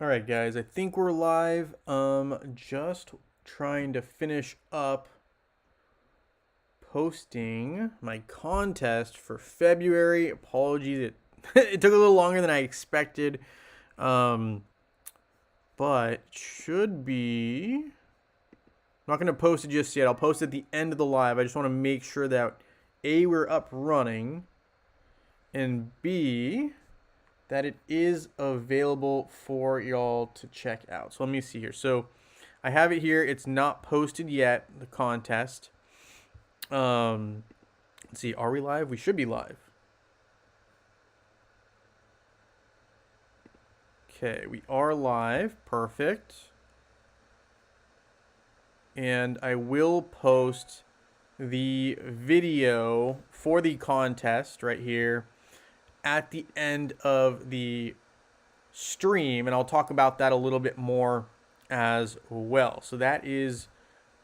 All right, guys, I think we're live. Just trying to finish up posting my contest for February. Apologies, it it took a little longer than I expected. Um, but should be. I'm not going to post it just yet. I'll post it at the end of the live. I just want to make sure that A, we're up running, and B, that it is available for y'all to check out. So let me see here. So I have it here. It's not posted yet, the contest. Let's see. Are we live? We should be live. Okay, we are live. Perfect. And I will post the video for the contest right here at the end of the stream, and I'll talk about that a little bit more as well. So that is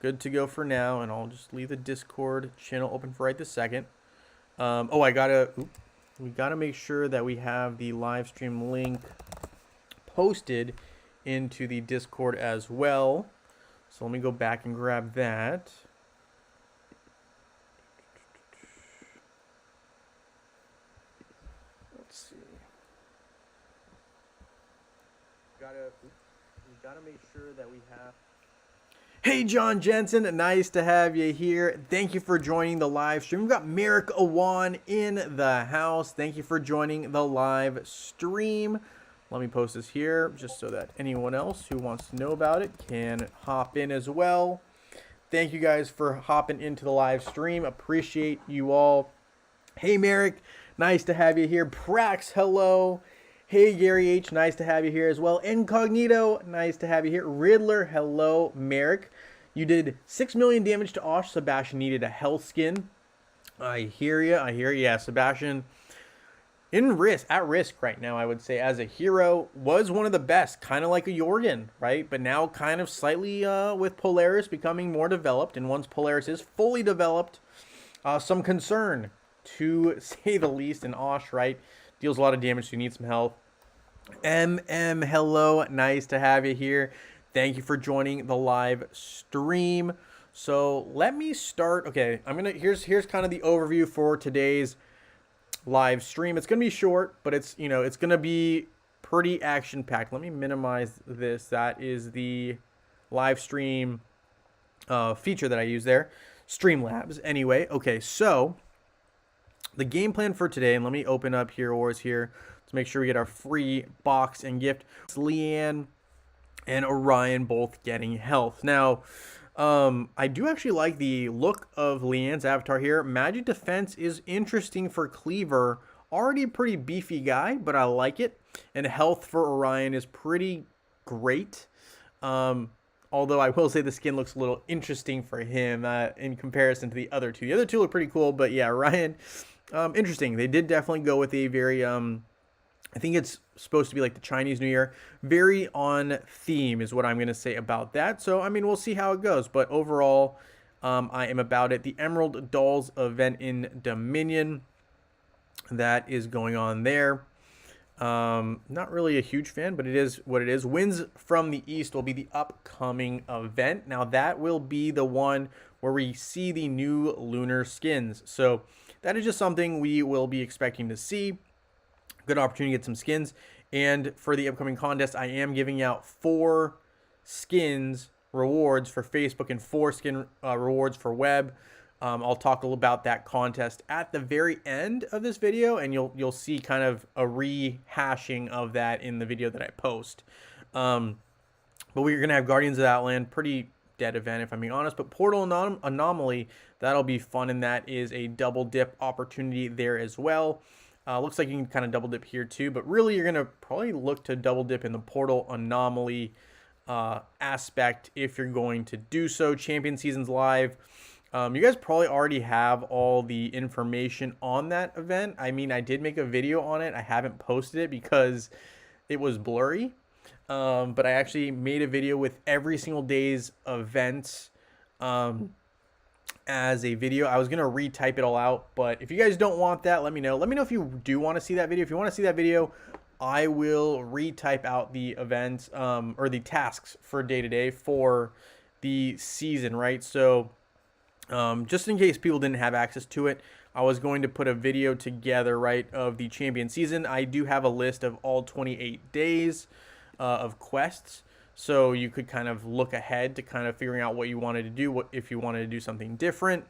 good to go for now, and I'll just leave the Discord channel open for right this second. We gotta make sure that we have the live stream link posted into the Discord as well. So let me go back and grab that. Let's see. We gotta make sure that we have. Hey, John Jensen, nice to have you here. Thank you for joining the live stream. We've got Merrick Awan in the house. Thank you for joining the live stream. Let me post this here just so that anyone else who wants to know about it can hop in as well. Thank you guys for hopping into the live stream. Appreciate you all. Hey, Merrick, nice to have you here. Prax, hello. Hey, Gary H, nice to have you here as well. Incognito, nice to have you here. Riddler, hello. Merrick, you did 6 million damage to Osh. Sebastian needed a health skin. I hear you. Yeah, Sebastian at risk right now, I would say, as a hero, was one of the best, kind of like a Jorgen, right? But now kind of slightly with Polaris becoming more developed, and once Polaris is fully developed, some concern, to say the least, and Osh, right? Deals a lot of damage, so you need some health. Hello, nice to have you here. Thank you for joining the live stream. So let me start. Okay, here's kind of the overview for today's live stream. It's gonna be short, but it's gonna be pretty action packed. Let me minimize this. That is the live stream feature that I use there, Streamlabs. Anyway, okay, so the game plan for today, and let me open up Heroes here to make sure we get our free box and gift. It's Leanne and Orion both getting health. Now, I do actually like the look of Leanne's avatar here. Magic Defense is interesting for Cleaver. Already a pretty beefy guy, but I like it. And health for Orion is pretty great. Although I will say the skin looks a little interesting for him in comparison to the other two. The other two look pretty cool, but yeah, Orion, interesting. They did definitely go with a very, I think it's supposed to be like the Chinese New Year. Very on theme is what I'm going to say about that. So, I mean, we'll see how it goes. But overall, I am about it. The Emerald Dolls event in Dominion that is going on there. Not really a huge fan, but it is what it is. Winds from the East will be the upcoming event. Now, that will be the one where we see the new lunar skins. So, that is just something we will be expecting to see. Good opportunity to get some skins. And for the upcoming contest, I am giving out 4 skins rewards for Facebook and 4 skin rewards for web. I'll talk a little about that contest at the very end of this video, and you'll see kind of a rehashing of that in the video that I post. But we're gonna have Guardians of Outland, pretty dead event if I'm being honest. But Portal Anomaly, that'll be fun, and that is a double dip opportunity there as well. Looks like you can kind of double dip here too, but really you're going to probably look to double dip in the Portal Anomaly aspect if you're going to do so. Champion Season's live. You guys probably already have all the information on that event. I mean, I did make a video on it. I haven't posted it because it was blurry. But I actually made a video with every single day's events as a video. I was going to retype it all out, but if you guys don't want that, let me know. Let me know if you do want to see that video. If you want to see that video, I will retype out the events or the tasks for day to day for the season, right? So just in case people didn't have access to it, I was going to put a video together, right, of the champion season. I do have a list of all 28 days of quests, so you could kind of look ahead to kind of figuring out what you wanted to do, what if you wanted to do something different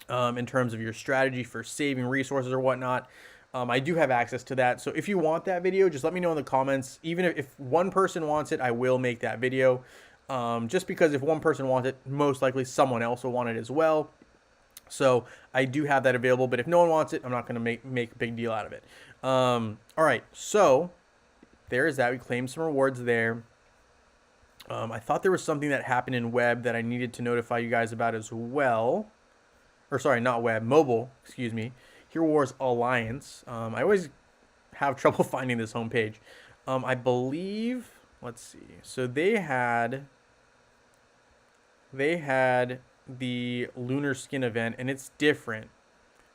in terms of your strategy for saving resources or whatnot. I do have access to that, so if you want that video, just let me know in the comments. Even if one person wants it, I will make that video. Just because if one person wants it, most likely someone else will want it as well. So I do have that available, but if no one wants it, I'm not going to make a big deal out of it. All right, so there is that. We claimed some rewards there. I thought there was something that happened in web that I needed to notify you guys about as well. Or sorry, not web, mobile, excuse me. Hero Wars Alliance. I always have trouble finding this homepage. I believe, let's see. So they had the lunar skin event, and it's different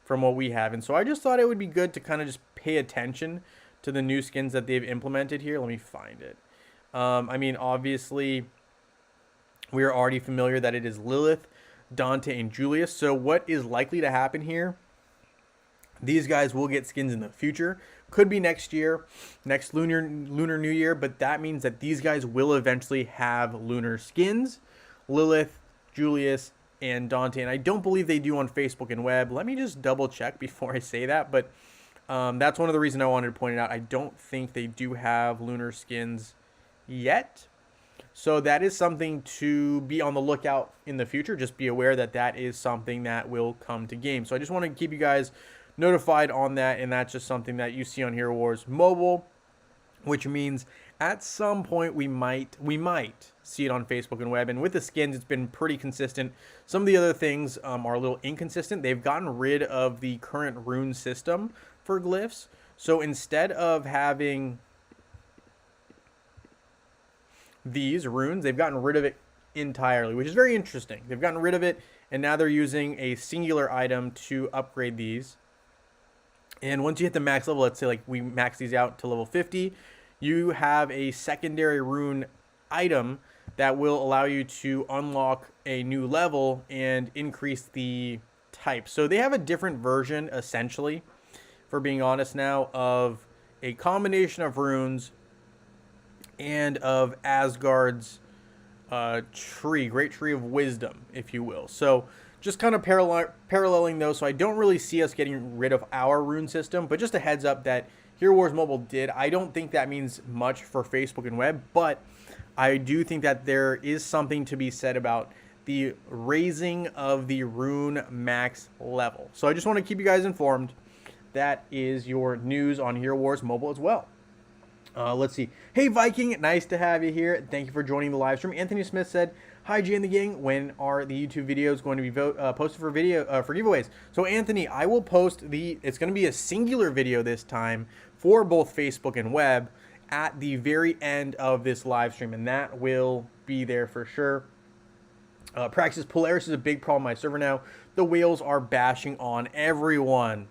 from what we have. And so I just thought it would be good to kind of just pay attention to the new skins that they've implemented here. Let me find it. I mean, obviously, we are already familiar that it is Lilith, Dante, and Julius. So what is likely to happen here? These guys will get skins in the future. Could be next year, next Lunar New Year, but that means that these guys will eventually have lunar skins. Lilith, Julius, and Dante. And I don't believe they do on Facebook and web. Let me just double check before I say that. But that's one of the reasons I wanted to point it out. I don't think they do have lunar skins yet. So that is something to be on the lookout in the future. Just be aware that that is something that will come to game. So I just want to keep you guys notified on that. And that's just something that you see on Hero Wars Mobile, which means at some point we might see it on Facebook and web. And with the skins, it's been pretty consistent. Some of the other things are a little inconsistent. They've gotten rid of the current rune system for glyphs. So instead of having these runes, they've gotten rid of it entirely, which is very interesting. They've gotten rid of it, and now they're using a singular item to upgrade these. And once you hit the max level, let's say like we max these out to level 50, you have a secondary rune item that will allow you to unlock a new level and increase the type. So they have a different version, essentially, for being honest now, of a combination of runes and of Asgard's great tree of wisdom, if you will. So just kind of paralleling those. So I don't really see us getting rid of our rune system, but just a heads up that Hero Wars Mobile did. I don't think that means much for Facebook and web, but I do think that there is something to be said about the raising of the rune max level. So I just want to keep you guys informed. That is your news on Hero Wars Mobile as well. Let's see. Hey, Viking, nice to have you here. Thank you for joining the live stream. Anthony Smith said, "Hi, G and the gang. When are the YouTube videos going to be posted for giveaways?" So, Anthony, I will post it's going to be a singular video this time for both Facebook and web at the very end of this live stream, and that will be there for sure. Praxis Polaris is a big problem on my server now. The whales are bashing on everyone.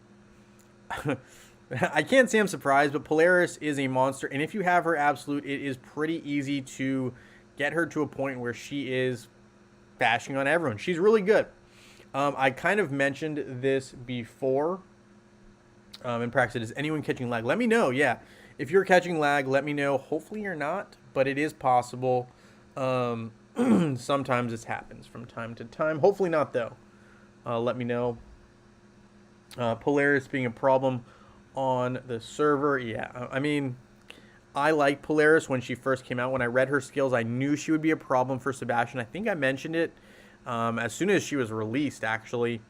I can't say I'm surprised, but Polaris is a monster, and if you have her absolute, it is pretty easy to get her to a point where she is bashing on everyone. She's really good. I kind of mentioned this before in practice. Is anyone catching lag? Let me know. Yeah, if you're catching lag, let me know. Hopefully you're not, but it is possible. Sometimes this happens from time to time. Hopefully not, though. Let me know. Polaris being a problem on the server. Yeah, I mean, I liked Polaris when she first came out. When I read her skills, I knew she would be a problem for Sebastian. I think I mentioned it as soon as she was released, actually,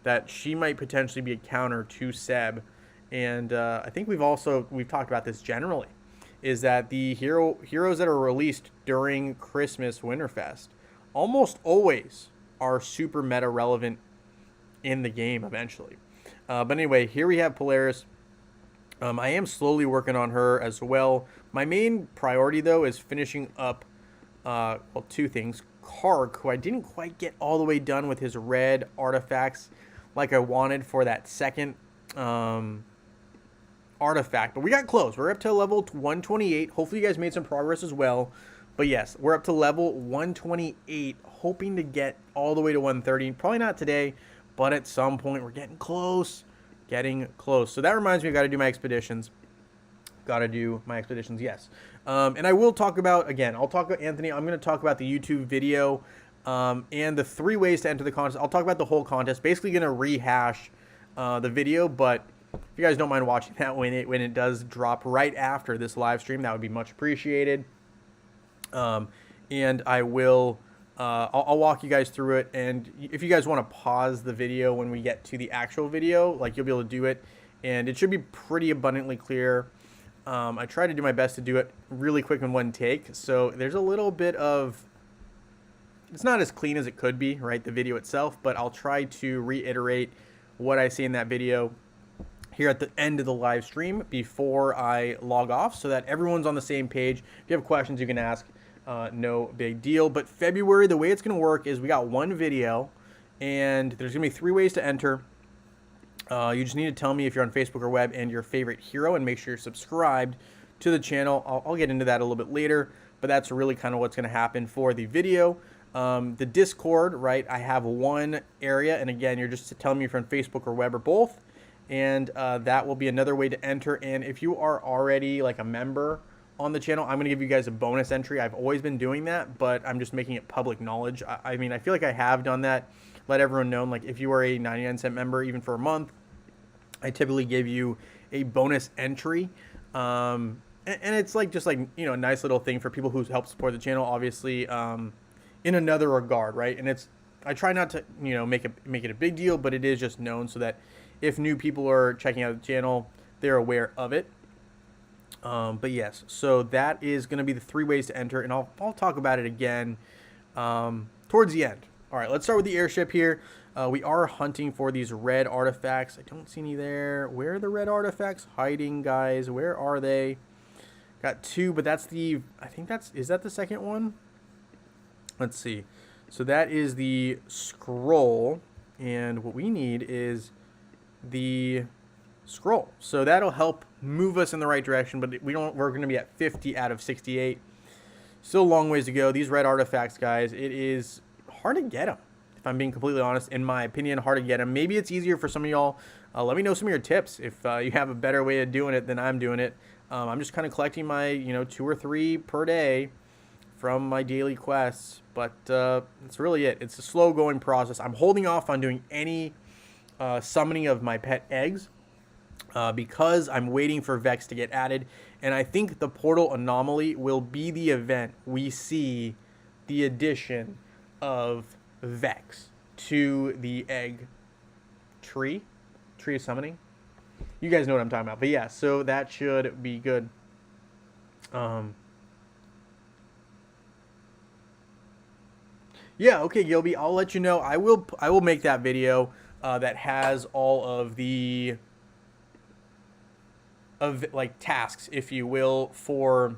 that she might potentially be a counter to Seb. And I think we've talked about this generally, is that the heroes that are released during Christmas Winterfest almost always are super meta relevant in the game eventually. But anyway, here we have Polaris. I am slowly working on her as well. My main priority, though, is finishing up, two things. Kark, who I didn't quite get all the way done with his red artifacts like I wanted for that second artifact. But we got close. We're up to level 128. Hopefully you guys made some progress as well. But yes, we're up to level 128, hoping to get all the way to 130. Probably not today, but at some point we're getting close. Getting close. So that reminds me, I got to do my expeditions. Yes. And I will talk about, again, I'll talk about Anthony. I'm going to talk about the YouTube video and the 3 ways to enter the contest. I'll talk about the whole contest. Basically going to rehash the video, but if you guys don't mind watching that when it does drop right after this live stream, that would be much appreciated. And I will, I'll walk you guys through it. And if you guys want to pause the video when we get to the actual video, like, you'll be able to do it. And it should be pretty abundantly clear. I try to do my best to do it really quick in one take. So there's a little bit of, it's not as clean as it could be, right, the video itself, but I'll try to reiterate what I see in that video here at the end of the live stream before I log off so that everyone's on the same page. If you have questions, you can ask. No big deal. But February, the way it's going to work is we got 1 video, and there's going to be 3 ways to enter. You just need to tell me if you're on Facebook or web and your favorite hero, and make sure you're subscribed to the channel. I'll get into that a little bit later, but that's really kind of what's going to happen for the video. The Discord, right, I have 1 area, and again, you're just telling me if you're on Facebook or web or both, and that will be another way to enter. And if you are already like a member on the channel, I'm going to give you guys a bonus entry. I've always been doing that, but I'm just making it public knowledge. I mean, I feel like I have done that, let everyone know. Like, if you are a 99-cent member, even for a month, I typically give you a bonus entry. And it's like, just like, you know, a nice little thing for people who help support the channel, obviously, in another regard, right? And it's, I try not to, you know, make it a big deal, but it is just known so that if new people are checking out the channel, they're aware of it. But yes, so that is going to be the 3 ways to enter, and I'll talk about it again towards the end. All right, let's start with the airship here. We are hunting for these red artifacts. I don't see any there. Where are the red artifacts hiding, guys? Where are they? Got 2, but that's the, I think that's, is that the second one? Let's see. So that is the scroll, and what we need is the scroll. So that'll help move us in the right direction, but we're going to be at 50 out of 68. Still a long ways to go. These red artifacts, guys, it is hard to get them. If I'm being completely honest, in my opinion, hard to get them. Maybe it's easier for some of y'all. Let me know some of your tips if you have a better way of doing it than I'm doing it. I'm just kind of collecting my, you know, 2 or 3 per day from my daily quests, but that's really it. It's a slow going process. I'm holding off on doing any summoning of my pet eggs because I'm waiting for Vex to get added, and I think the portal anomaly will be the event we see the addition of Vex to the egg tree of summoning. You guys know what I'm talking about. But yeah, so that should be good. Yeah, okay, Gilby, I'll let you know. I will make that video that has all of the like tasks, if you will, for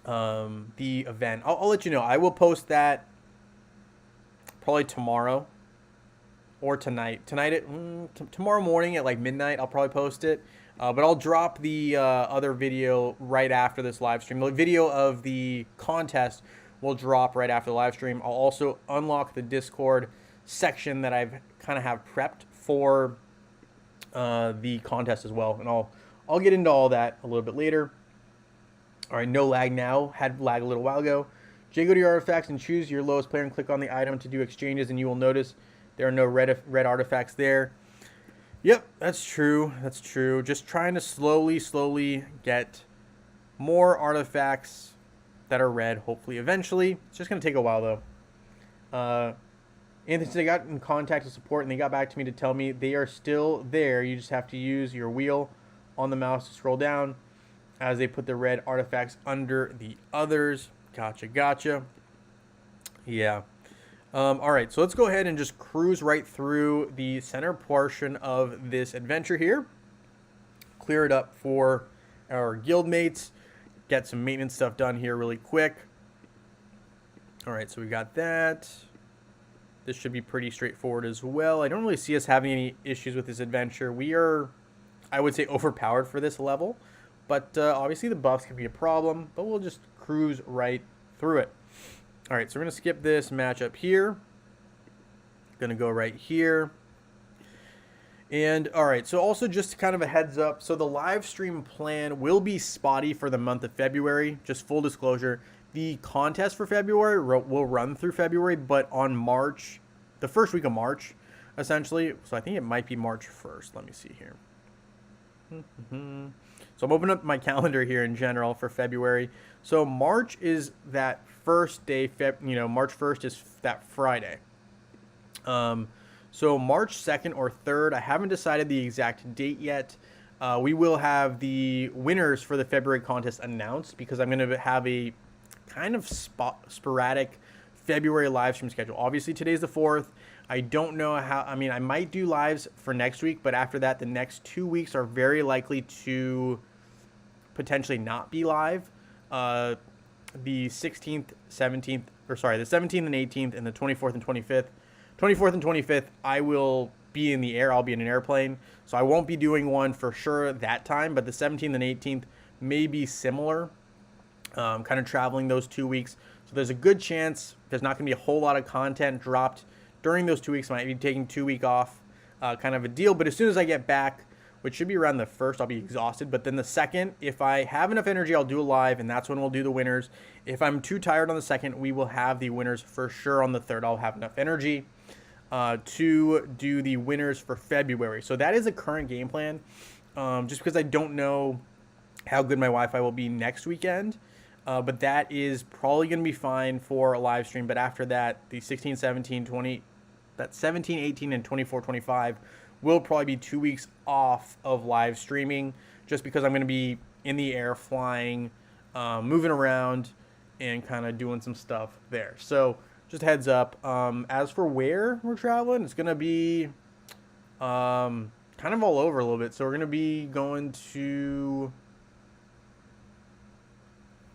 the event. I'll let you know. I will post that probably tomorrow or tonight. Tomorrow morning at like midnight, I'll probably post it. But I'll drop the other video right after this live stream. The video of the contest will drop right after the live stream. I'll also unlock the Discord section that I've kind of have prepped for the contest as well. And I'll get into all that a little bit later. All right, no lag now. Had lag a little while ago. Jay, go to your artifacts and choose your lowest player and click on the item to do exchanges, and you will notice there are no red artifacts there. Yep, that's true. That's true. Just trying to slowly get more artifacts that are red, hopefully eventually. It's just going to take a while, though. Anthony said, I got in contact with support, and they got back to me to tell me they are still there. You just have to use your wheel on the mouse to scroll down as they put the red artifacts under the others. Gotcha. Yeah. All right, so let's go ahead and just cruise right through the center portion of this adventure here. Clear it up for our guildmates. Get some maintenance stuff done here really quick. All right, so we got that. This should be pretty straightforward as well. I don't really see us having any issues with this adventure. We are I would say, overpowered for this level. But obviously the buffs can be a problem, but we'll just cruise right through it. All right, so we're going to skip this matchup here. Going to go right here. And all right, so also just kind of a heads up. So the live stream plan will be spotty for the month of February. Just full disclosure. The contest for February will run through February, but on March, the first week of March, essentially. So I think it might be March 1st. Let me see here. So I'm opening up my calendar here in general for February. So March is that first day, March 1st is that Friday. So March 2nd or 3rd, I haven't decided the exact date yet. We will have the winners for the February contest announced because I'm going to have a kind of sporadic February live stream schedule. Obviously, today's the 4th. I don't know how, I mean, I might do lives for next week, but after that, the next 2 weeks are very likely to potentially not be live. The 16th, 17th, or sorry, the 17th and 18th, and the 24th and 25th. 24th and 25th, I will be in the air. I'll be in an airplane. So I won't be doing one for sure that time, but the 17th and 18th may be similar, kind of traveling those 2 weeks. So there's a good chance there's not going to be a whole lot of content dropped during those 2 weeks. I might be taking 2 weeks off, kind of a deal. But as soon as I get back, which should be around the 1st, I'll be exhausted. But then the 2nd, if I have enough energy, I'll do a live, and that's when we'll do the winners. If I'm too tired on the 2nd, we will have the winners for sure on the 3rd. I'll have enough energy to do the winners for February. So that is the current game plan, just because I don't know how good my Wi-Fi will be next weekend. But that is probably going to be fine for a live stream. But after that, the 16, 17, 20, that 17, 18, and 24, 25 will probably be 2 weeks off of live streaming just because I'm going to be in the air, flying, moving around, and kind of doing some stuff there. So just a heads up. As for where we're traveling, it's going to be kind of all over a little bit. So we're going to be going to...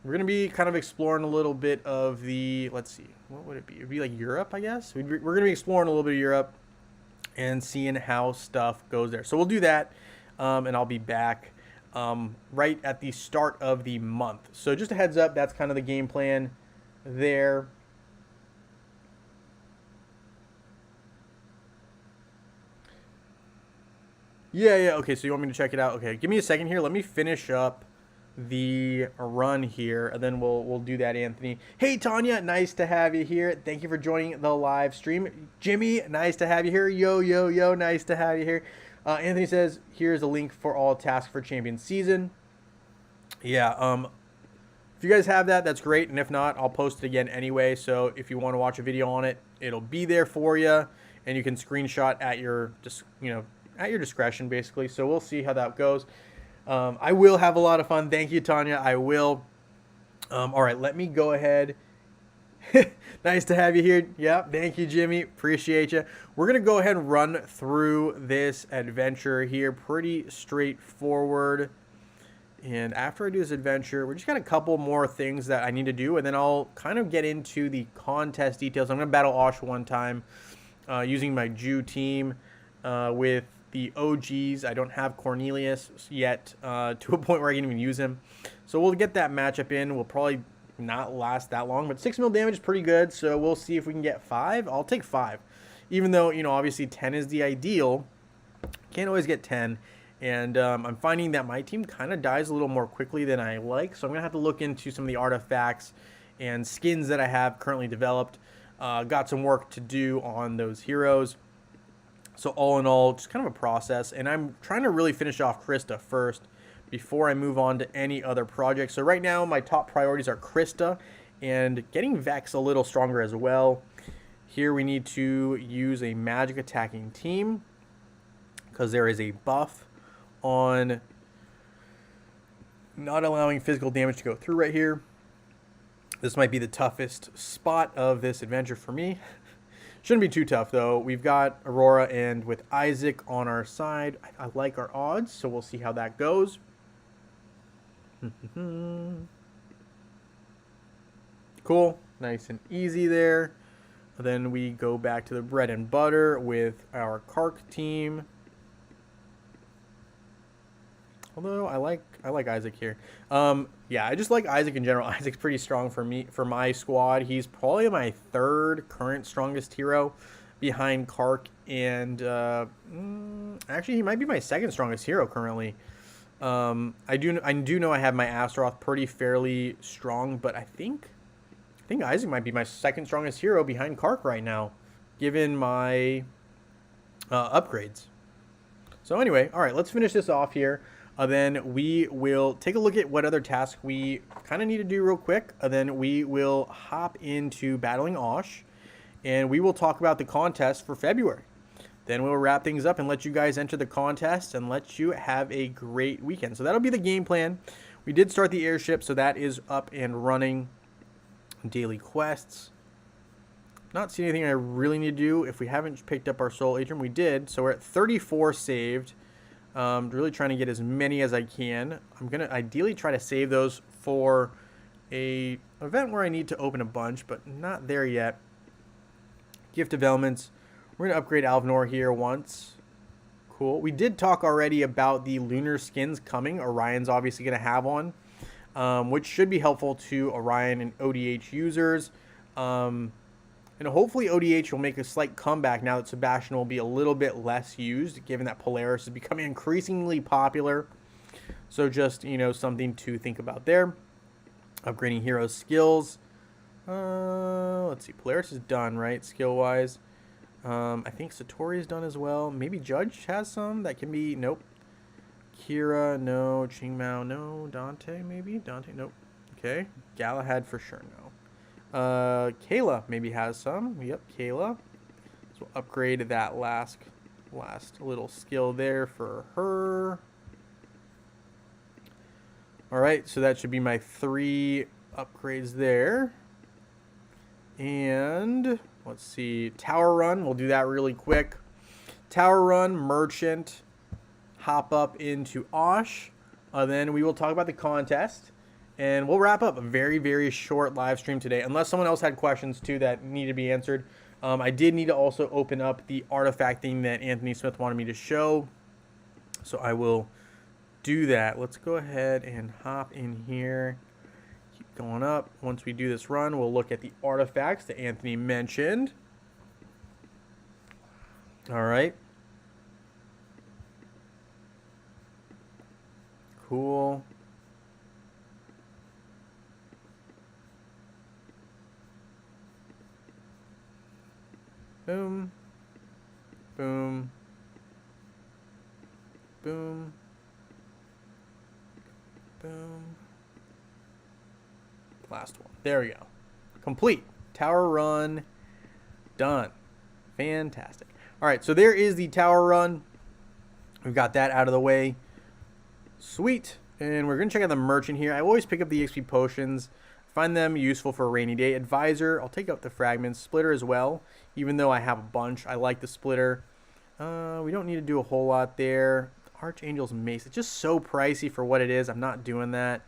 We're going to be kind of exploring a little bit of the, let's see, what would it be? It would be like Europe, I guess. We're going to be exploring a little bit of Europe and seeing how stuff goes there. So we'll do that, and I'll be back right at the start of the month. So just a heads up, that's kind of the game plan there. Yeah, okay, so you want me to check it out? Okay, give me a second here. Let me finish up the run here, and then we'll do that, Anthony. Hey, Tanya, nice to have you here. Thank you for joining the live stream. Jimmy, nice to have you here. Yo, nice to have you here. Anthony says, here's a link for all tasks for Champion Season. Yeah, if you guys have that, that's great, and if not, I'll post it again anyway, so if you want to watch a video on it, it'll be there for you, and you can screenshot at your, at your discretion, basically, so we'll see how that goes. I will have a lot of fun. Thank you, Tanya. I will. All right, let me go ahead. Nice to have you here. Yeah, thank you, Jimmy. Appreciate you. We're going to go ahead and run through this adventure here. Pretty straightforward. And after I do this adventure, we just got a couple more things that I need to do, and then I'll kind of get into the contest details. I'm going to battle Osh one time using my Jew team with the OGs. I don't have Cornelius yet to a point where I can even use him. So we'll get that matchup in. We'll probably not last that long, but 6 mil damage is pretty good. So we'll see if we can get 5. I'll take 5. Even though, obviously 10 is the ideal. Can't always get 10. And I'm finding that my team kind of dies a little more quickly than I like. So I'm going to have to look into some of the artifacts and skins that I have currently developed. Got some work to do on those heroes. So all in all, just kind of a process. And I'm trying to really finish off Krista first before I move on to any other projects. So right now, my top priorities are Krista and getting Vex a little stronger as well. Here we need to use a magic attacking team because there is a buff on not allowing physical damage to go through right here. This might be the toughest spot of this adventure for me. Shouldn't be too tough, though. We've got Aurora and with Isaac on our side. I like our odds, so we'll see how that goes. Cool. Nice and easy there. Then we go back to the bread and butter with our Kark team. Although I like Isaac here. Yeah, I just like Isaac in general. Isaac's pretty strong for me, for my squad. He's probably my third current strongest hero behind Kark, and actually he might be my second strongest hero currently. I do know I have my Astaroth pretty fairly strong, but I think Isaac might be my second strongest hero behind Kark right now, given my upgrades. So anyway, all right, let's finish this off here. Then we will take a look at what other tasks we kind of need to do real quick. Then we will hop into battling Osh, and we will talk about the contest for February. Then we'll wrap things up and let you guys enter the contest and let you have a great weekend. So that'll be the game plan. We did start the airship, so that is up and running. Daily quests. Not seeing anything I really need to do. If we haven't picked up our soul atrium, we did. So we're at 34 saved. Really trying to get as many as I can. I'm going to ideally try to save those for a event where I need to open a bunch, but not there yet. Gift of Elements. We're going to upgrade Alvnor here once. Cool. We did talk already about the lunar skins coming. Orion's obviously going to have one, which should be helpful to Orion and ODH users. And hopefully ODH will make a slight comeback now that Sebastian will be a little bit less used, given that Polaris is becoming increasingly popular. So just, you know, something to think about there. Upgrading hero skills. Let's see. Polaris is done, right? Skill-wise. I think Satori is done as well. Maybe Judge has some that can be... Nope. Kira, no. Qingmao, no. Dante, maybe? Dante, nope. Okay. Galahad for sure, no. Kayla maybe has some. Yep, Kayla. So we'll upgrade that last little skill there for her. All right, so that should be my 3 upgrades there. And let's see, Tower Run. We'll do that really quick. Tower Run, Merchant, hop up into Osh. Then we will talk about the contest. And we'll wrap up a very, very short live stream today, unless someone else had questions, too, that need to be answered. I did need to also open up the artifact thing that Anthony Smith wanted me to show. So I will do that. Let's go ahead and hop in here. Keep going up. Once we do this run, we'll look at the artifacts that Anthony mentioned. All right. Cool. Boom, boom, boom, boom. Last one. There we go. Complete. Tower Run. Done. Fantastic. All right, so there is the Tower Run. We've got that out of the way. Sweet. And we're going to check out the Merchant here. I always pick up the XP potions. Find them useful for a rainy day. Advisor, I'll take up the fragments. Splitter as well, even though I have a bunch. I like the splitter. We don't need to do a whole lot there. Archangel's Mace, it's just so pricey for what it is. I'm not doing that.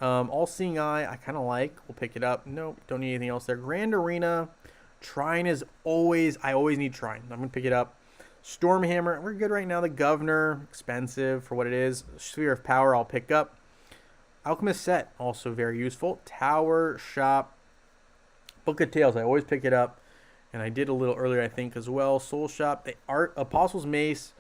All-Seeing Eye, I kind of like. We'll pick it up. Nope, don't need anything else there. Grand Arena, Trine is always, I always need Trine. I'm going to pick it up. Stormhammer, we're good right now. The Governor, expensive for what it is. Sphere of Power, I'll pick up. Alchemist Set, also very useful. Tower Shop, Book of Tales, I always pick it up. And I did a little earlier, I think, as well. Soul Shop, the Apostle's Mace.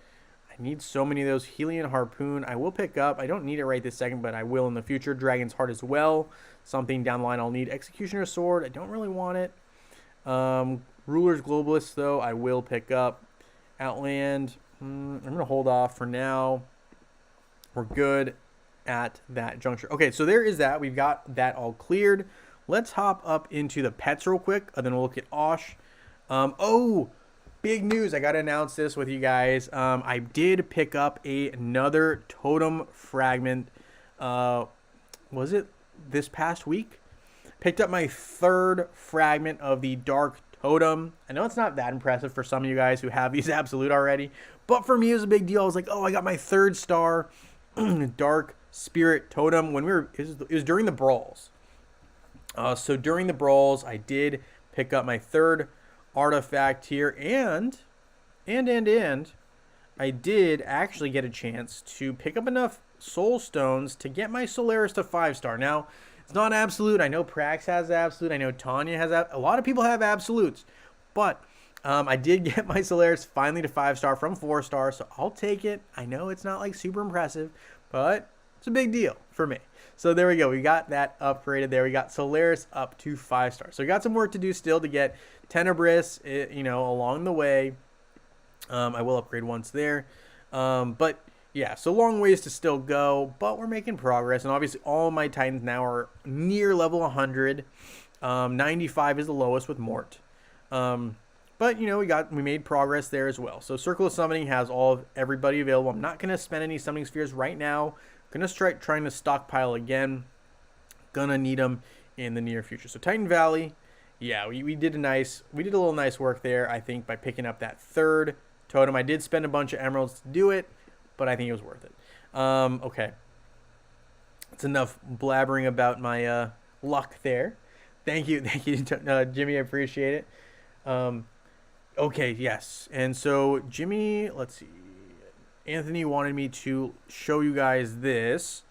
I need so many of those. Helion Harpoon, I will pick up. I don't need it right this second, but I will in the future. Dragon's Heart as well. Something down the line I'll need. Executioner's Sword, I don't really want it. Ruler's Globalist, though, I will pick up. Outland, I'm going to hold off for now. We're good at that juncture. Okay, so there is that. We've got that all cleared. Let's hop up into the pets real quick, and then we'll look at Osh. Oh, big news. I got to announce this with you guys. I did pick up another totem fragment. Was it this past week? Picked up my 3rd fragment of the Dark Totem. I know it's not that impressive for some of you guys who have these absolute already, but for me it was a big deal. I was like, oh, I got my 3rd star Dark Spirit Totem when it was during the brawls. So during the brawls, I did pick up my 3rd artifact here, and I did actually get a chance to pick up enough soul stones to get my Solaris to 5-star. Now, it's not absolute. I know Prax has absolute. I know Tanya has a lot of people have absolutes, but I did get my Solaris finally to 5-star from 4-star, so I'll take it. I know it's not like super impressive, but it's a big deal for me. So there we go. We got that upgraded there. We got Solaris up to 5-star. So we got some work to do still to get Tenebris, along the way. I will upgrade once there. But yeah, so long ways to still go, but we're making progress. And obviously all my Titans now are near level 100. 95 is the lowest with Mort. But we made progress there as well. So Circle of Summoning has everybody available. I'm not gonna spend any summoning spheres right now. I'm gonna start trying to stockpile again. Gonna need them in the near future. So Titan Valley, yeah, we did a little nice work there. I think by picking up that 3rd totem. I did spend a bunch of emeralds to do it, but I think it was worth it. Okay, it's enough blabbering about my luck there. Thank you, Jimmy. I appreciate it. Okay, yes. And so Jimmy, let's see. Anthony wanted me to show you guys this.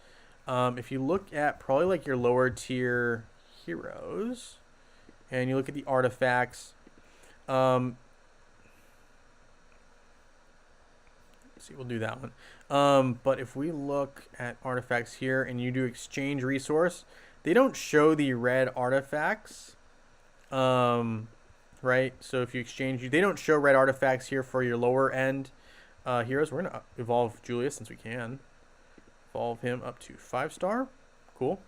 If you look at probably like your lower tier heroes and you look at the artifacts, let's see, we'll do that one. But if we look at artifacts here and you do exchange resource, they don't show the red artifacts. Right? So if you exchange, they don't show red artifacts here for your lower end heroes. We're going to evolve Julius since we can. Evolve him up to 5-star. Cool.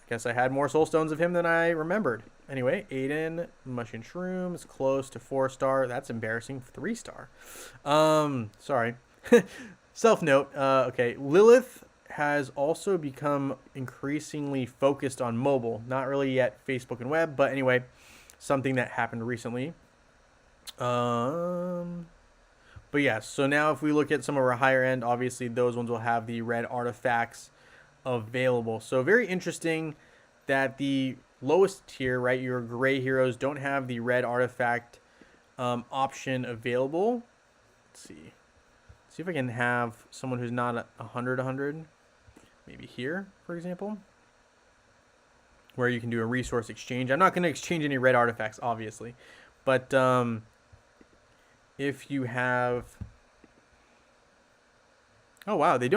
Guess I had more soul stones of him than I remembered. Anyway, Aiden, Mushroom Shrooms, close to 4-star. That's embarrassing. 3-star. Sorry. Self note. Okay, Lilith has also become increasingly focused on mobile. Not really yet Facebook and web, but anyway, something that happened recently. But yeah, so now if we look at some of our higher end, obviously those ones will have the red artifacts available. So very interesting that the lowest tier, right, your gray heroes don't have the red artifact option available. Let's see. See if I can have someone who's not 100. Maybe here, for example, where you can do a resource exchange. I'm not going to exchange any red artifacts, obviously, but if you have, oh wow, they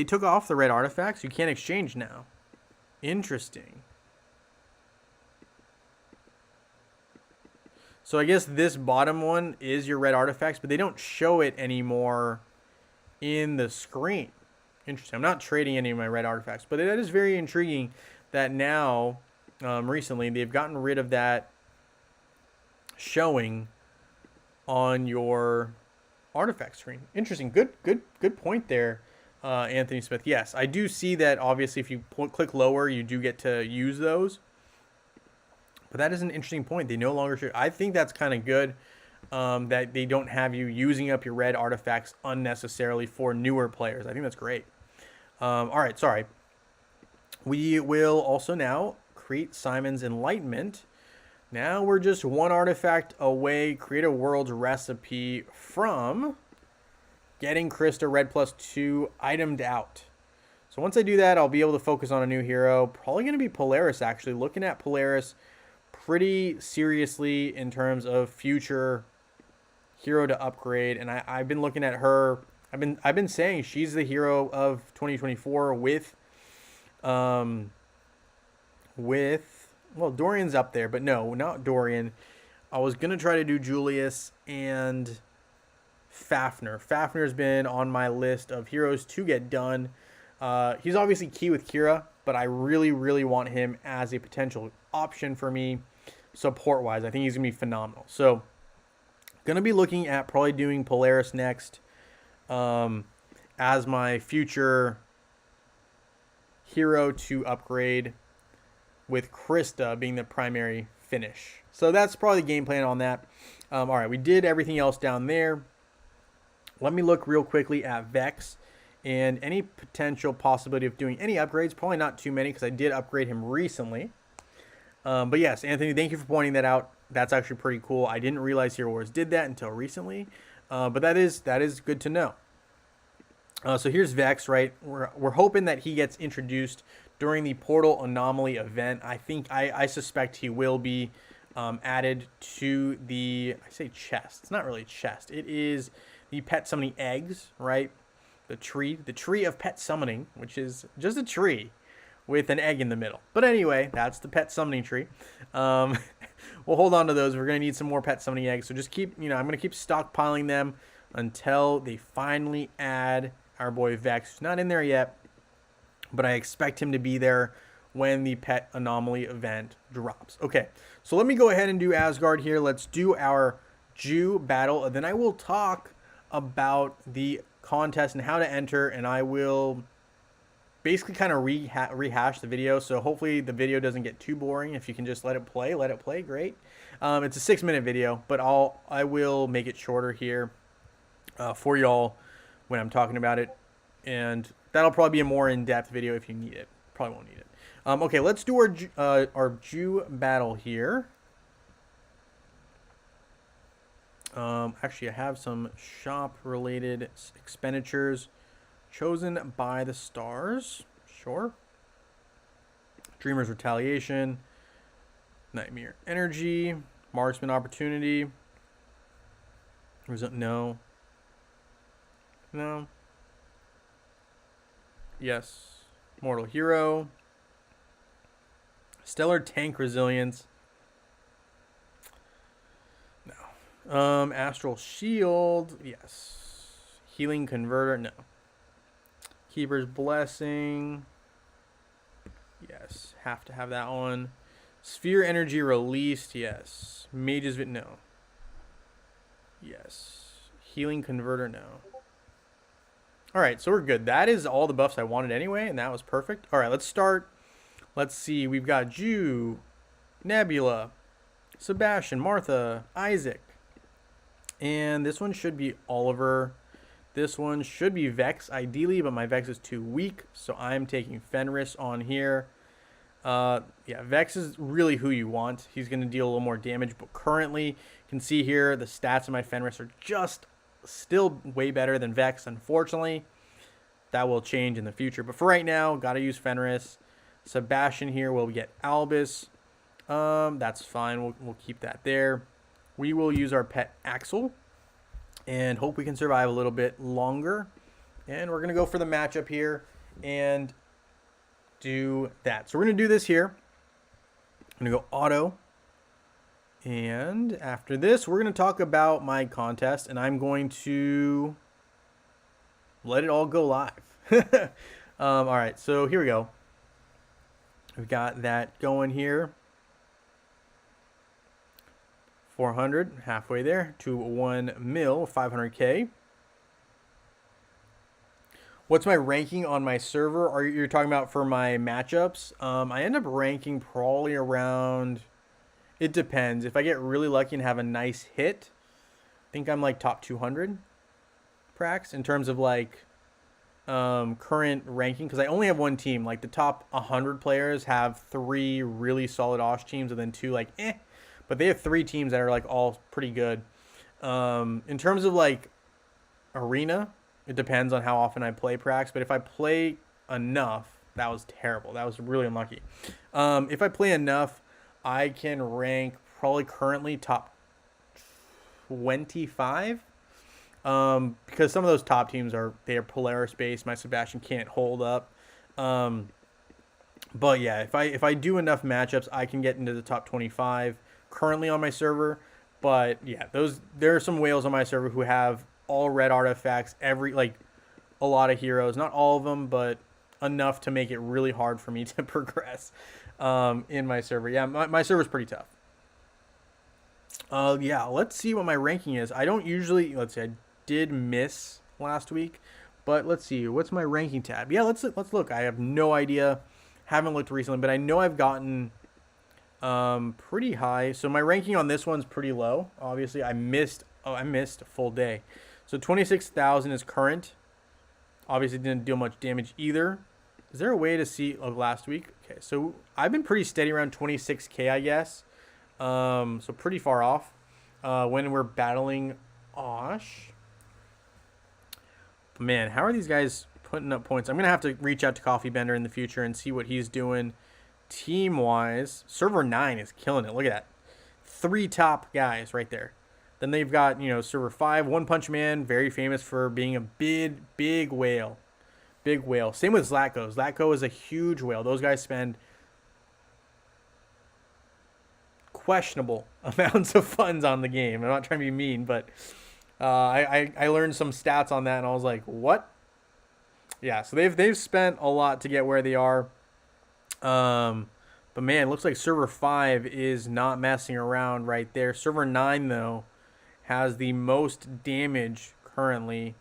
took off the red artifacts. You can't exchange now. Interesting. So I guess this bottom one is your red artifacts, but they don't show it anymore in the screen. Interesting. I'm not trading any of my red artifacts, but that is very intriguing that now, recently, they've gotten rid of that showing on your artifact screen. Interesting. Good point there, Anthony Smith. Yes, I do see that. Obviously, if you click lower, you do get to use those. But that is an interesting point. They no longer show. I think that's kind of good. That they don't have you using up your red artifacts unnecessarily for newer players. I think that's great. All right, sorry. We will also now create Simon's Enlightenment. Now we're just one artifact away. Create a world's recipe from getting Krista red +2 itemed out. So once I do that, I'll be able to focus on a new hero. Probably going to be Polaris, actually. Looking at Polaris pretty seriously in terms of future hero to upgrade, and I've been looking at her. I've been saying she's the hero of 2024 with well, Dorian's up there, but no, not Dorian. I was gonna try to do Julius and Fafnir. Fafnir's been on my list of heroes to get done. He's obviously key with Kira, but I really want him as a potential option for me support-wise. I think he's gonna be phenomenal. So gonna be looking at probably doing Polaris next as my future hero to upgrade, with Krista being the primary finish. So that's probably the game plan on that. All right, we did everything else down there. Let me look real quickly at Vex and any potential possibility of doing any upgrades. Probably not too many because I did upgrade him recently. But yes, Anthony, thank you for pointing that out. That's actually pretty cool. I didn't realize Hero Wars did that until recently, but that is good to know. So here's Vex, right? We're hoping that he gets introduced during the Portal Anomaly event. I suspect he will be added to the, I say chest. It's not really chest. It is the pet summoning eggs, right? The tree of pet summoning, which is just a tree with an egg in the middle. But anyway, that's the pet summoning tree. We'll hold on to those. We're going to need some more pet summoning eggs. So just keep, I'm going to keep stockpiling them until they finally add our boy Vex, who's not in there yet, but I expect him to be there when the pet anomaly event drops. Okay, so let me go ahead and do Asgard here. Let's do our Jew battle, and then I will talk about the contest and how to enter, and I will basically kind of rehash the video. So hopefully the video doesn't get too boring. If you can just let it play, great. It's a 6-minute video, but I will make it shorter here for y'all when I'm talking about it, and that'll probably be a more in-depth video if you need it. Probably won't need it. Okay, let's do our Jew battle here. Actually, I have some shop-related expenditures chosen by the stars. Sure. Dreamer's Retaliation, Nightmare Energy, Marksman Opportunity. No. No. Yes. Mortal Hero. Stellar Tank Resilience. No. Astral Shield. Yes. Healing Converter. No. Keeper's Blessing. Yes. Have to have that one. Sphere Energy Released. Yes. Mage's Vit. No. Yes. Healing Converter. No. Alright, so we're good. That is all the buffs I wanted anyway, and that was perfect. Alright, let's start. Let's see. We've got Jew, Nebula, Sebastian, Martha, Isaac. And this one should be Oliver. This one should be Vex, ideally, but my Vex is too weak, so I'm taking Fenris on here. Yeah, Vex is really who you want. He's going to deal a little more damage, but currently, you can see here, the stats of my Fenris are just still way better than Vex, unfortunately. That will change in the future, but for right now, got to use Fenris. Sebastian here will get Albus. That's fine. We'll keep that there. We will use our pet Axel and hope we can survive a little bit longer. And we're going to go for the matchup here and do that. So we're going to do this here. I'm going to go auto. And after this, we're going to talk about my contest, and I'm going to let it all go live. All right, so here we go. We've got that going here. 400, halfway there, to 1 mil, 500K. What's my ranking on my server? Are you talking about for my matchups? I end up ranking probably around... It depends. If I get really lucky and have a nice hit, I think I'm like top 200 prax in terms of like current ranking, because I only have one team. Like the top 100 players have 3 really solid Osh teams and then 2 like but they have 3 teams that are like all pretty good. In terms of like arena, it depends on how often I play prax, but if I play enough, that was terrible. That was really unlucky. If I play enough, I can rank probably currently top 25. Because some of those top teams are Polaris based. My Sebastian can't hold up. But yeah, if I do enough matchups, I can get into the top 25 currently on my server. But yeah, there are some whales on my server who have all red artifacts, a lot of heroes, not all of them, but enough to make it really hard for me to progress in my server. Yeah, my server's pretty tough. Yeah, let's see what my ranking is. I don't usually, let's see, I did miss last week, but let's see, what's my ranking tab? Yeah, let's look. I have no idea. Haven't looked recently, but I know I've gotten pretty high. So my ranking on this one's pretty low. Obviously, I missed a full day. So 26,000 is current. Obviously didn't deal much damage either. Is there a way to see last week? Okay, so I've been pretty steady around 26K, I guess. So pretty far off when we're battling Osh. Man, how are these guys putting up points? I'm going to have to reach out to Coffee Bender in the future and see what he's doing team-wise. Server 9 is killing it. Look at that. 3 top guys right there. Then they've got, Server 5, One Punch Man, very famous for being a big whale. Big whale. Same with Zlatko. Zlatko is a huge whale. Those guys spend questionable amounts of funds on the game. I'm not trying to be mean, but I learned some stats on that, and I was like, what? Yeah, so they've spent a lot to get where they are. But man, it looks like Server 5 is not messing around right there. Server 9, though, has the most damage currently.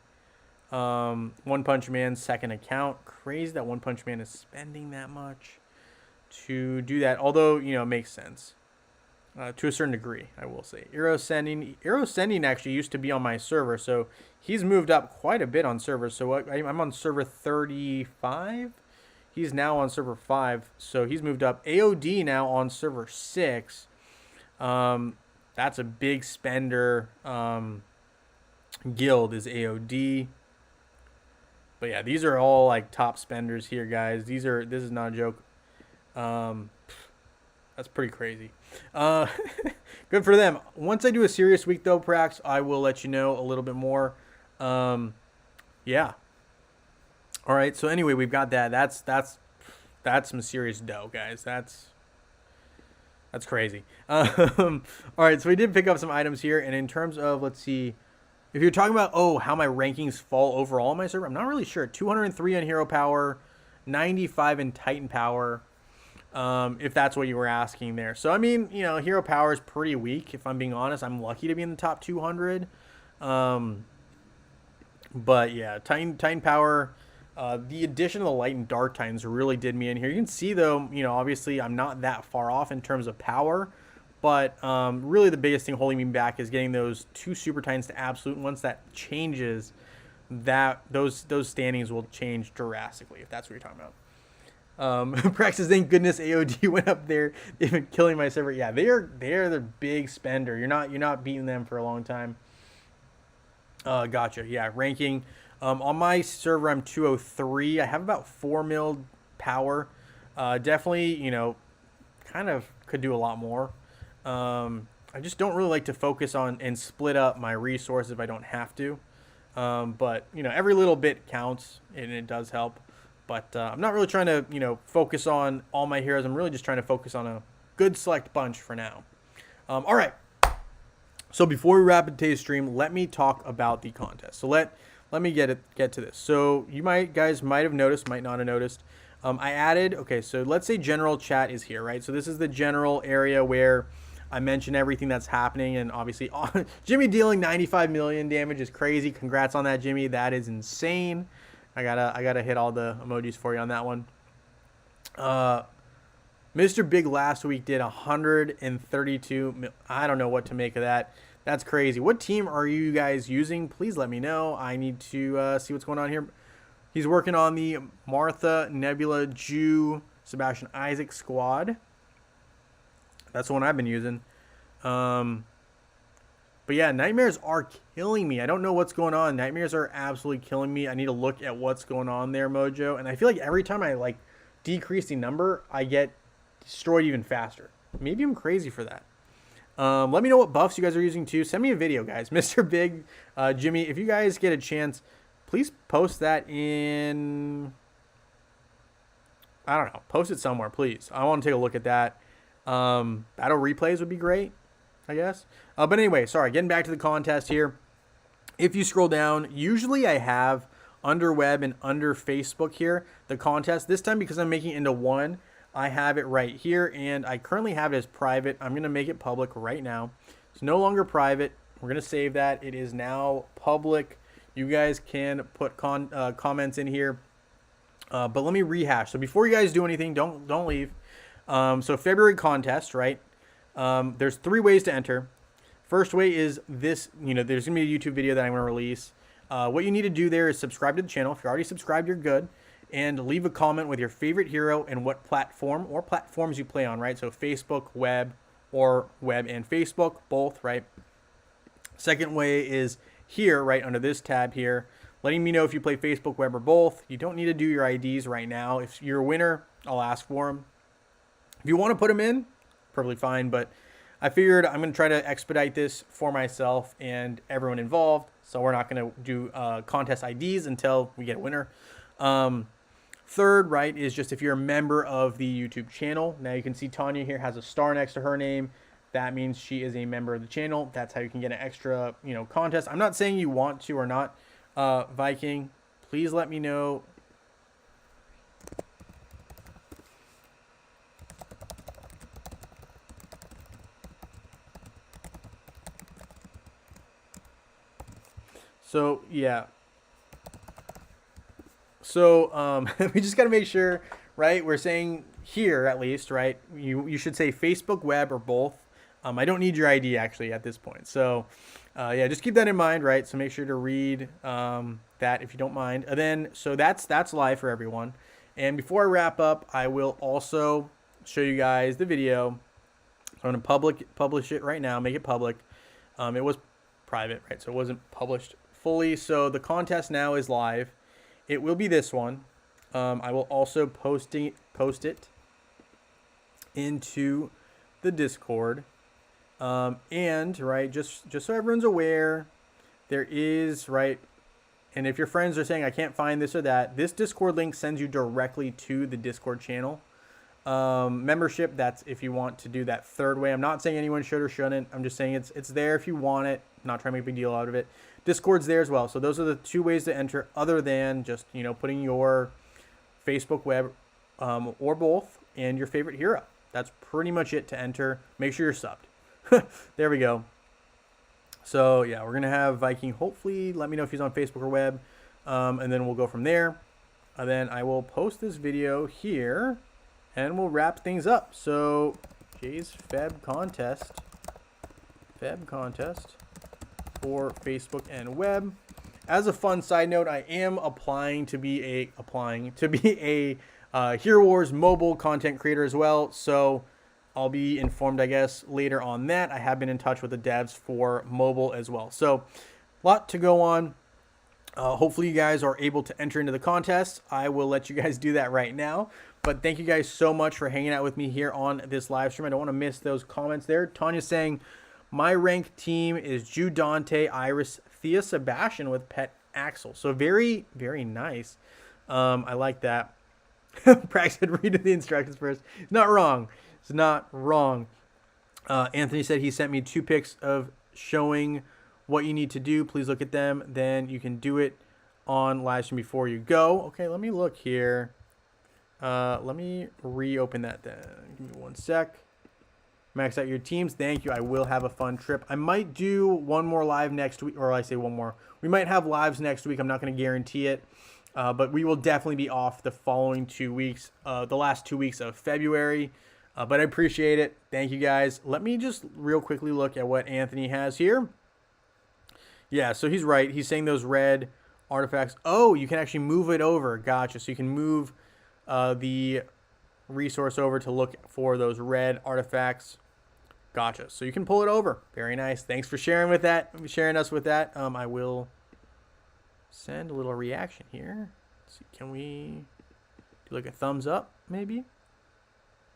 One Punch Man's second account. Crazy that One Punch Man is spending that much to do that. Although, it makes sense. To a certain degree, I will say. Eero Sending actually used to be on my server, so he's moved up quite a bit on servers. So I'm on server 35. He's now on server 5, so he's moved up. AOD now on server 6. That's a big spender. Guild is AOD. But yeah, these are all like top spenders here, guys. This is not a joke. That's pretty crazy. Good for them. Once I do a serious week though, Prax, I will let you know a little bit more. Yeah. All right. So anyway, we've got that. That's some serious dough, guys. That's crazy. All right. So we did pick up some items here, and in terms of, let's see, if you're talking about how my rankings fall overall on my server, I'm not really sure. 203 on hero power, 95 in Titan power. If that's what you were asking there. So, I mean, hero power is pretty weak. If I'm being honest, I'm lucky to be in the top 200. But yeah, Titan power, the addition of the light and dark Titans really did me in here. You can see though, obviously I'm not that far off in terms of power, but, really the biggest thing holding me back is getting those 2 super Titans to absolute. And once that changes, those standings will change drastically, if that's what you're talking about. Praxis, thank goodness AOD went up there. They've been killing my server. Yeah, they're the big spender. You're not beating them for a long time. Gotcha. Yeah, ranking. On my server, I'm 203. I have about 4 mil power. Definitely, kind of could do a lot more. I just don't really like to focus on and split up my resources if I don't have to. But every little bit counts, and it does help. But I'm not really trying to, focus on all my heroes. I'm really just trying to focus on a good select bunch for now. All right. So before we wrap today's stream, let me talk about the contest. So let me get to this. So you guys might have noticed, might not have noticed. I added, okay, so let's say general chat is here, right? So this is the general area where I mention everything that's happening, and obviously Jimmy dealing 95 million damage is crazy. Congrats on that, Jimmy. That is insane. I gotta hit all the emojis for you on that one. Mr. Big last week did 132. I don't know what to make of that. That's crazy. What team are you guys using? Please let me know. I need to see what's going on here. He's working on the Martha, Nebula, Jew, Sebastian Isaac squad. That's the one I've been using. But yeah, nightmares are killing me. I don't know what's going on. Nightmares are absolutely killing me. I need to look at what's going on there, Mojo. And I feel like every time I decrease the number, I get destroyed even faster. Maybe I'm crazy for that. Let me know what buffs you guys are using too. Send me a video, guys. Mr. Big, Jimmy, if you guys get a chance, please post that in, I don't know, post it somewhere, please. I want to take a look at that. Battle replays would be great, I guess. But anyway, sorry, getting back to the contest here. If you scroll down, usually I have under web and under Facebook here, the contest. This time, because I'm making it into one, I have it right here, and I currently have it as private. I'm going to make it public right now. It's no longer private. We're going to save that. It is now public. You guys can put comments in here. But let me rehash. So before you guys do anything, don't leave. So February contest, right? There's 3 ways to enter. First way is this, there's going to be a YouTube video that I'm going to release. What you need to do there is subscribe to the channel. If you're already subscribed, you're good. And leave a comment with your favorite hero and what platform or platforms you play on, right? So Facebook, web, or web and Facebook, both, right? Second way is here, right under this tab here. letting me know if you play Facebook, web, or both. You don't need to do your IDs right now. If you're a winner, I'll ask for them. If you want to put them in, perfectly fine, but I figured I'm going to try to expedite this for myself and everyone involved, so we're not going to do contest IDs until we get a winner. Third, right, is just if you're a member of the YouTube channel. Now you can see Tanya here has a star next to her name. That means she is a member of the channel. That's how you can get an extra, contest. I'm not saying you want to or not, Viking. Please let me know. So, yeah. So, we just got to make sure, right? We're saying here, at least, right? You should say Facebook, web, or both. I don't need your ID, actually, at this point. So, yeah, just keep that in mind, right? So make sure to read that if you don't mind. And then, so that's live for everyone. And before I wrap up, I will also show you guys the video. I'm going to publish it right now, make it public. It was private, right? So it wasn't published fully. So the contest now is live. It will be this one. I will also post it into the Discord. And right, just so everyone's aware, there is, right, and if your friends are saying I can't find this or that, this Discord link sends you directly to the Discord channel. Membership, that's if you want to do that third way. I'm not saying anyone should or shouldn't. I'm just saying it's there if you want it. I'm not trying to make a big deal out of it. Discord's there as well. So those are the two ways to enter, other than just, putting your Facebook, web, or both, and your favorite hero. That's pretty much it to enter. Make sure you're subbed. There we go. So yeah, we're going to have Viking hopefully let me know if he's on Facebook or web. And then we'll go from there. And then I will post this video here and we'll wrap things up. So Jay's Feb contest for Facebook and web. As a fun side note, I am applying to be a Hero Wars mobile content creator as well. So I'll be informed, I guess, later on that. I have been in touch with the devs for mobile as well. So a lot to go on. Hopefully you guys are able to enter into the contest. I will let you guys do that right now. But thank you guys so much for hanging out with me here on this live stream. I don't want to miss those comments there. Tanya's saying, my ranked team is Jew Dante, Iris, Thea, Sebastian with Pet Axel. So very, very nice. I like that. Prax said, read the instructions first. It's not wrong. It's not wrong. Anthony said he sent me 2 pics of showing what you need to do. Please look at them. Then you can do it on live stream before you go. Okay, let me look here. Let me reopen that then. Give me 1 sec. Max out your teams. Thank you. I will have a fun trip. I might do one more live next week, or I say one more. We might have lives next week. I'm not going to guarantee it. But we will definitely be off the following 2 weeks, the last 2 weeks of February. But I appreciate it. Thank you guys. Let me just real quickly look at what Anthony has here. Yeah, so he's right. He's saying those red artifacts. Oh, you can actually move it over. Gotcha. So you can move the resource over to look for those red artifacts. Gotcha. So you can pull it over. Very nice. Thanks for sharing us with that. I will send a little reaction here. Let's see, can we do like a thumbs up maybe?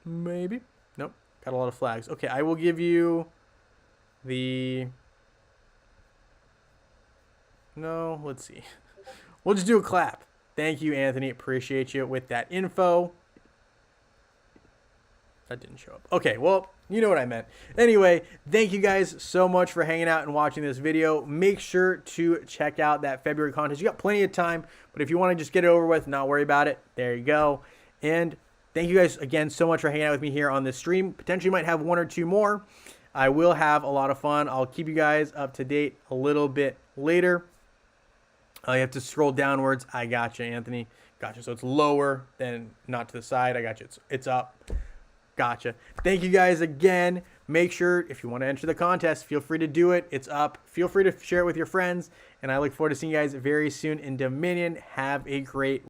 Maybe. Nope. Got a lot of flags. Okay, I will give you the... No, let's see. We'll just do a clap. Thank you, Anthony. Appreciate you with that info. That didn't show up. Okay, well, you know what I meant. Anyway, thank you guys so much for hanging out and watching this video. Make sure to check out that February contest. You got plenty of time, but if you want to just get it over with, not worry about it, there you go. And thank you guys again so much for hanging out with me here on this stream. Potentially might have 1 or 2 more. I will have a lot of fun. I'll keep you guys up to date a little bit later. You have to scroll downwards. I got you, Anthony. Gotcha. So it's lower than not to the side. I got you. It's up. Gotcha. Thank you guys again. Make sure if you want to enter the contest, feel free to do it. It's up. Feel free to share it with your friends. And I look forward to seeing you guys very soon in Dominion. Have a great